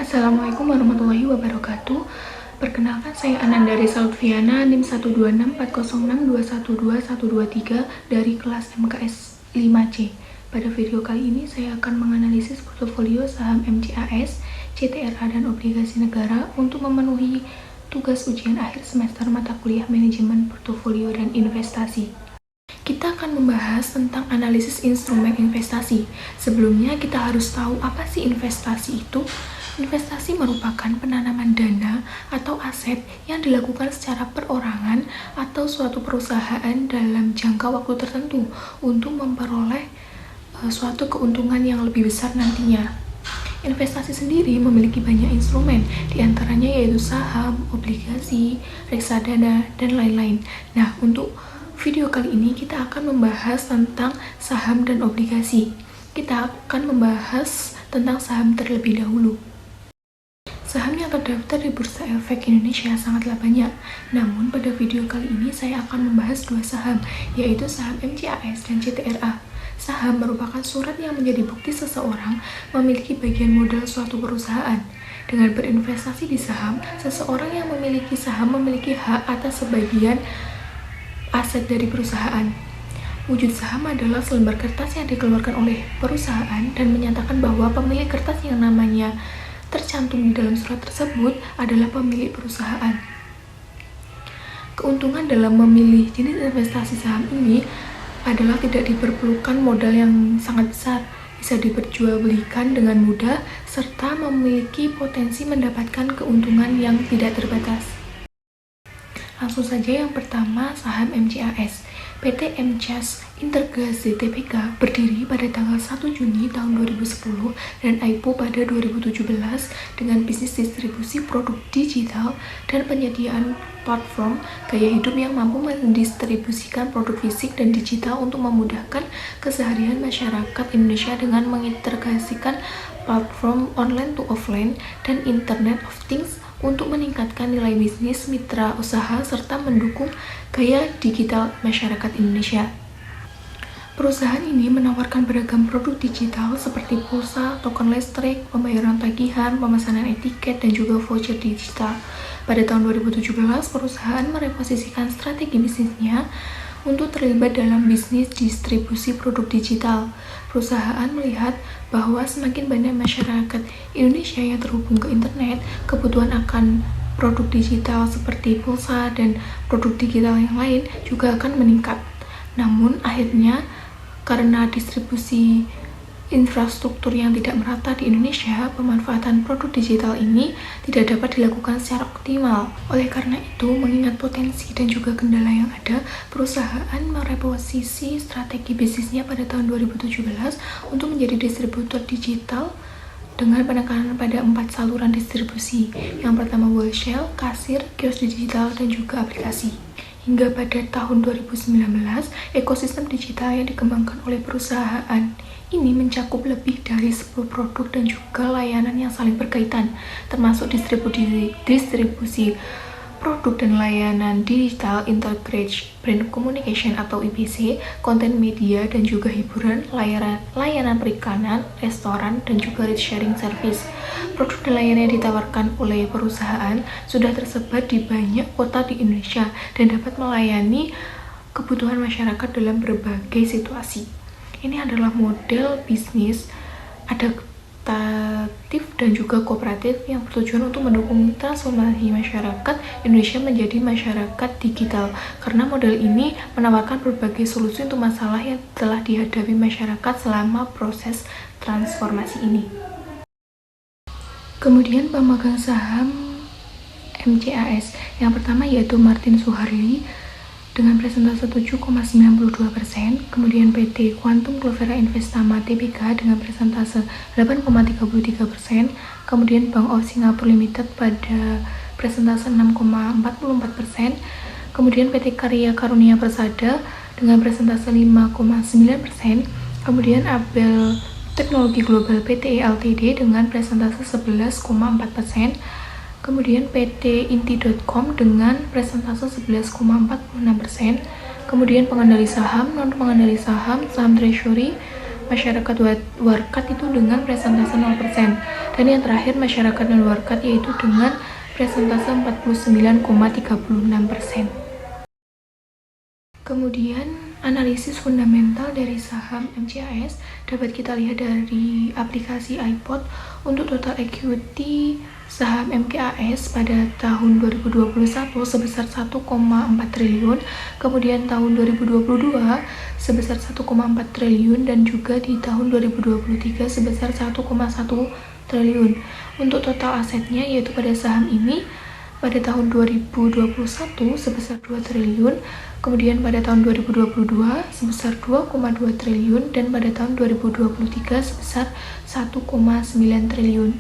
Assalamualaikum warahmatullahi wabarakatuh. Perkenalkan, saya Ananda Risa Lutfiana, NIM 1264062121123 dari kelas MKS 5C. Pada video kali ini saya akan menganalisis portofolio saham MCAS, CTRA, dan obligasi negara untuk memenuhi tugas ujian akhir semester mata kuliah manajemen portofolio dan investasi. Kita akan membahas tentang analisis instrumen investasi. Sebelumnya kita harus tahu apa sih investasi itu. Investasi merupakan penanaman dana atau aset yang dilakukan secara perorangan atau suatu perusahaan dalam jangka waktu tertentu untuk memperoleh suatu keuntungan yang lebih besar nantinya. Investasi sendiri memiliki banyak instrumen, diantaranya yaitu saham, obligasi, reksadana, dan lain-lain. Nah, untuk video kali ini kita akan membahas tentang saham dan obligasi. Kita akan membahas tentang saham terlebih dahulu. Saham yang terdaftar di Bursa Efek Indonesia sangatlah banyak. Namun pada video kali ini saya akan membahas dua saham, yaitu saham MCAS dan CTRA. Saham merupakan surat yang menjadi bukti seseorang memiliki bagian modal suatu perusahaan. Dengan berinvestasi di saham, seseorang yang memiliki saham memiliki hak atas sebagian aset dari perusahaan. Wujud saham adalah selembar kertas yang dikeluarkan oleh perusahaan dan menyatakan bahwa pemilik kertas yang namanya tercantum di dalam surat tersebut adalah pemilik perusahaan. Keuntungan dalam memilih jenis investasi saham ini adalah tidak diperlukan modal yang sangat besar, bisa diperjualbelikan dengan mudah, serta memiliki potensi mendapatkan keuntungan yang tidak terbatas. Langsung saja yang pertama, saham MCAS. PT MCAS Integrasi Tbk berdiri pada tanggal 1 Juni tahun 2010 dan IPO pada 2017 dengan bisnis distribusi produk digital dan penyediaan platform gaya hidup yang mampu mendistribusikan produk fisik dan digital untuk memudahkan keseharian masyarakat Indonesia dengan mengintegrasikan platform online to offline dan Internet of Things untuk meningkatkan nilai bisnis mitra usaha serta mendukung gaya digital masyarakat Indonesia. Perusahaan ini menawarkan beragam produk digital seperti pulsa, token listrik, pembayaran tagihan, pemesanan etiket, dan juga voucher digital. Pada tahun 2017, perusahaan mereposisikan strategi bisnisnya untuk terlibat dalam bisnis distribusi produk digital. Perusahaan melihat bahwa semakin banyak masyarakat Indonesia yang terhubung ke internet, kebutuhan akan produk digital seperti pulsa dan produk digital yang lain juga akan meningkat. Namun akhirnya karena distribusi infrastruktur yang tidak merata di Indonesia, pemanfaatan produk digital ini tidak dapat dilakukan secara optimal. Oleh karena itu, mengingat potensi dan juga kendala yang ada, perusahaan mereposisi strategi bisnisnya pada tahun 2017 untuk menjadi distributor digital dengan penekanan pada 4 saluran distribusi. Yang pertama wholesale, kasir, kios digital, dan juga aplikasi. Hingga pada tahun 2019, ekosistem digital yang dikembangkan oleh perusahaan ini mencakup lebih dari 10 produk dan juga layanan yang saling berkaitan, termasuk distribusi produk dan layanan digital, integrated brand communication atau IBC, konten media dan juga hiburan, layanan perikanan, restoran, dan juga ride sharing service. Produk dan layanan yang ditawarkan oleh perusahaan sudah tersebar di banyak kota di Indonesia dan dapat melayani kebutuhan masyarakat dalam berbagai situasi. Ini adalah model bisnis adaptatif dan juga kooperatif yang bertujuan untuk mendukung transformasi masyarakat Indonesia menjadi masyarakat digital, karena model ini menawarkan berbagai solusi untuk masalah yang telah dihadapi masyarakat selama proses transformasi ini. Kemudian pemegang saham MCAS yang pertama yaitu Martin Suharli dengan presentase 7,92%, kemudian PT Quantum Clovera Investama Tbk dengan presentase 8,33%, kemudian Bank of Singapore Limited pada presentase 6,44%, kemudian PT Karya Karunia Persada dengan presentase 5,9%, kemudian Abel Teknologi Global Pte Ltd dengan presentase 11,4%, kemudian PT Inti.com dengan presentase 11,46%, kemudian pengendali saham, non-pengendali saham, saham treasury masyarakat warkat itu dengan presentase 0%, dan yang terakhir masyarakat non-warkat yaitu dengan presentase 49,36%. Kemudian analisis fundamental dari saham MCAS dapat kita lihat dari aplikasi iPod. Untuk total equity saham MCAS pada tahun 2021 sebesar 1,4 triliun, kemudian tahun 2022 sebesar 1,4 triliun, dan juga di tahun 2023 sebesar 1,1 triliun. Untuk total asetnya yaitu pada saham ini pada tahun 2021 sebesar 2 triliun, kemudian pada tahun 2022 sebesar 2,2 triliun, dan pada tahun 2023 sebesar 1,9 triliun.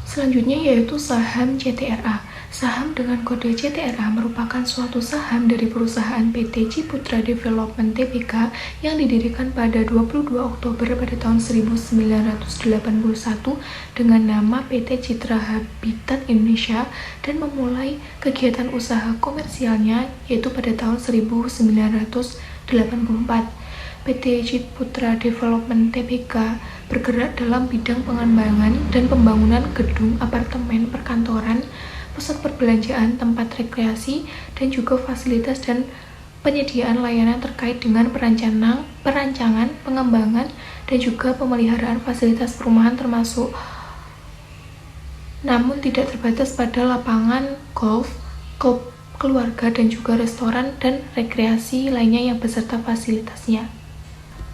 Selanjutnya yaitu saham CTRA. Saham dengan kode CTRA merupakan suatu saham dari perusahaan PT Ciputra Development Tbk yang didirikan pada 22 Oktober pada tahun 1981 dengan nama PT Citra Habitat Indonesia dan memulai kegiatan usaha komersialnya yaitu pada tahun 1984. PT Ciputra Development Tbk bergerak dalam bidang pengembangan dan pembangunan gedung, apartemen, perkantoran, pusat perbelanjaan, tempat rekreasi, dan juga fasilitas dan penyediaan layanan terkait dengan perancangan, pengembangan, dan juga pemeliharaan fasilitas perumahan termasuk namun tidak terbatas pada lapangan golf, klub keluarga, dan juga restoran dan rekreasi lainnya yang beserta fasilitasnya.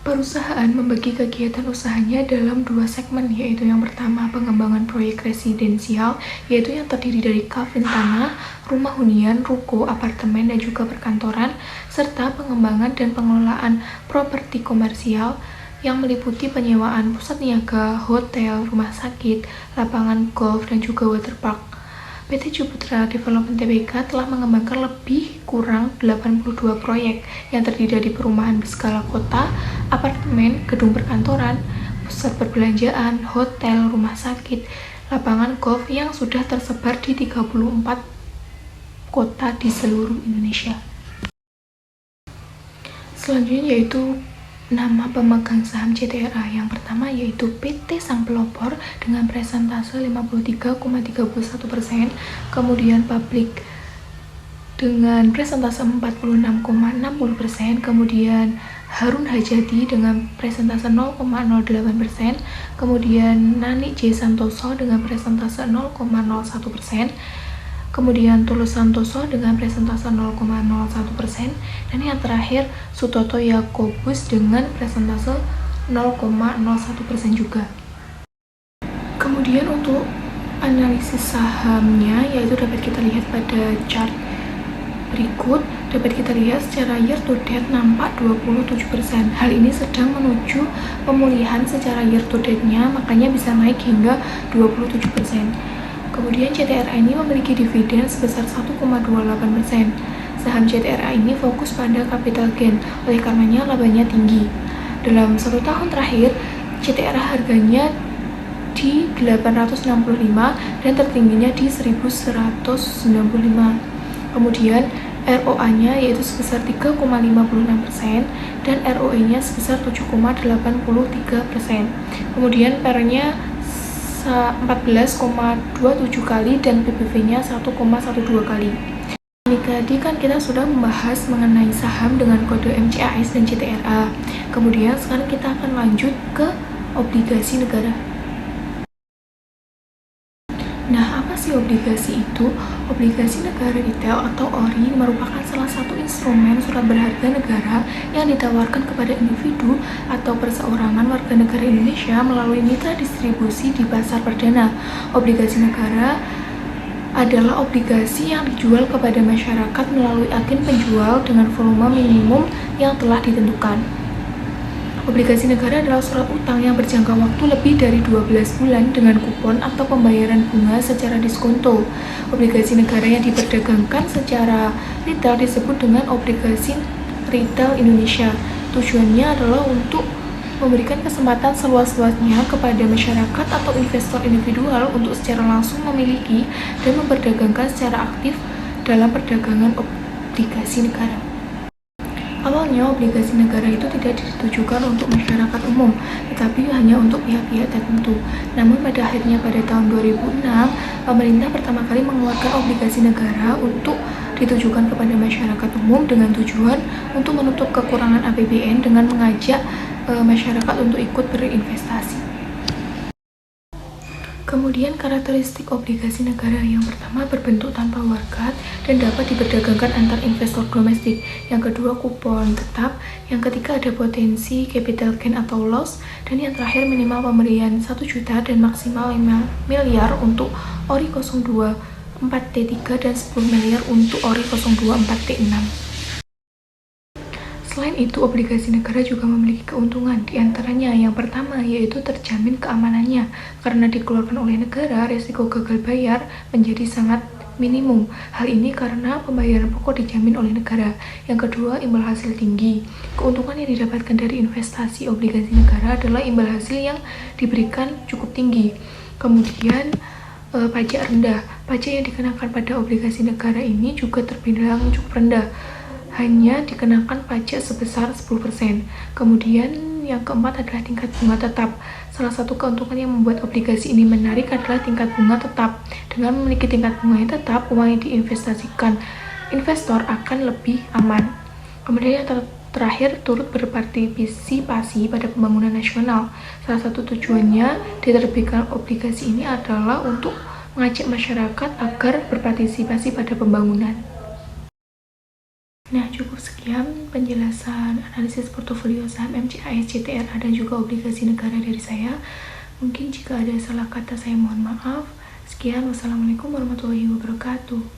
Perusahaan membagi kegiatan usahanya dalam 2 segmen, yaitu yang pertama pengembangan proyek residensial, yaitu yang terdiri dari kafin tanah, rumah hunian, ruko, apartemen, dan juga perkantoran, serta pengembangan dan pengelolaan properti komersial yang meliputi penyewaan pusat niaga, hotel, rumah sakit, lapangan golf, dan juga waterpark. PT Ciputra Development Tbk telah mengembangkan lebih kurang 82 proyek yang terdiri dari perumahan berskala kota, apartemen, gedung perkantoran, pusat perbelanjaan, hotel, rumah sakit, lapangan golf yang sudah tersebar di 34 kota di seluruh Indonesia. Selanjutnya yaitu nama pemegang saham CTRA. Yang pertama yaitu PT Sang Pelopor dengan presentase 53,31%, kemudian Publik dengan presentase 46,60%, kemudian Harun Hajati dengan presentase 0,08%, kemudian Nani J Santoso dengan presentase 0,01%, kemudian Tulus Santoso dengan presentase 0,01%, dan yang terakhir Sutoto Yakobus dengan presentase 0,01% juga. Kemudian untuk analisis sahamnya yaitu dapat kita lihat pada chart berikut. Dapat kita lihat secara year to date nampak 27%. Hal ini sedang menuju pemulihan secara year to date-nya, makanya bisa naik hingga 27%. Kemudian CTRA ini memiliki dividen sebesar 1,28%. Saham CTRA ini fokus pada capital gain, oleh karenanya labanya tinggi. Dalam 1 tahun terakhir, CTRA harganya di 865 dan tertingginya di 1195. Kemudian ROA-nya yaitu sebesar 3,56% dan ROE-nya sebesar 7,83%. Kemudian PER-nya 14,27 kali dan PBV-nya 1,12 kali. Tadi kan kita sudah membahas mengenai saham dengan kode MCAS dan CTRA. Kemudian sekarang kita akan lanjut ke obligasi negara. Nah, apa sih obligasi itu? Obligasi negara retail atau ORI merupakan salah satu instrumen surat berharga negara yang ditawarkan kepada individu atau perseorangan warga negara Indonesia melalui mitra distribusi di pasar perdana. Obligasi negara adalah obligasi yang dijual kepada masyarakat melalui agen penjual dengan volume minimum yang telah ditentukan. Obligasi negara adalah surat utang yang berjangka waktu lebih dari 12 bulan dengan kupon atau pembayaran bunga secara diskonto. Obligasi negara yang diperdagangkan secara retail disebut dengan obligasi retail Indonesia. Tujuannya adalah untuk memberikan kesempatan seluas-luasnya kepada masyarakat atau investor individual untuk secara langsung memiliki dan memperdagangkan secara aktif dalam perdagangan obligasi negara. Apa Awalnya, obligasi negara itu tidak ditujukan untuk masyarakat umum, tetapi hanya untuk pihak-pihak tertentu. Namun pada akhirnya pada tahun 2006, pemerintah pertama kali mengeluarkan obligasi negara untuk ditujukan kepada masyarakat umum dengan tujuan untuk menutup kekurangan APBN dengan mengajak masyarakat untuk ikut berinvestasi. Kemudian karakteristik obligasi negara yang pertama berbentuk tanpa warkat dan dapat diperdagangkan antar investor domestik. Yang kedua kupon tetap, yang ketiga ada potensi capital gain atau loss, dan yang terakhir minimal pemberian 1 juta dan maksimal 5 miliar untuk ORI 02 4T3 dan 10 miliar untuk ORI 02 4T6. Selain itu, obligasi negara juga memiliki keuntungan, di antaranya yang pertama yaitu terjamin keamanannya. Karena dikeluarkan oleh negara, risiko gagal bayar menjadi sangat minimum. Hal ini karena pembayaran pokok dijamin oleh negara. Yang kedua, imbal hasil tinggi. Keuntungan yang didapatkan dari investasi obligasi negara adalah imbal hasil yang diberikan cukup tinggi. Kemudian, pajak rendah. Pajak yang dikenakan pada obligasi negara ini juga terbilang cukup rendah, hanya dikenakan pajak sebesar 10%. Kemudian yang keempat adalah tingkat bunga tetap. Salah satu keuntungan yang membuat obligasi ini menarik adalah tingkat bunga tetap. Dengan memiliki tingkat bunga yang tetap, uang yang diinvestasikan investor akan lebih aman. Kemudian yang terakhir, turut berpartisipasi pada pembangunan nasional. Salah satu tujuannya diterbitkan obligasi ini adalah untuk mengajak masyarakat agar berpartisipasi pada pembangunan. Nah, cukup sekian penjelasan analisis portofolio saham MCAS, CTRA, dan juga obligasi negara dari saya. Mungkin jika ada salah kata saya mohon maaf. Sekian, wassalamualaikum warahmatullahi wabarakatuh.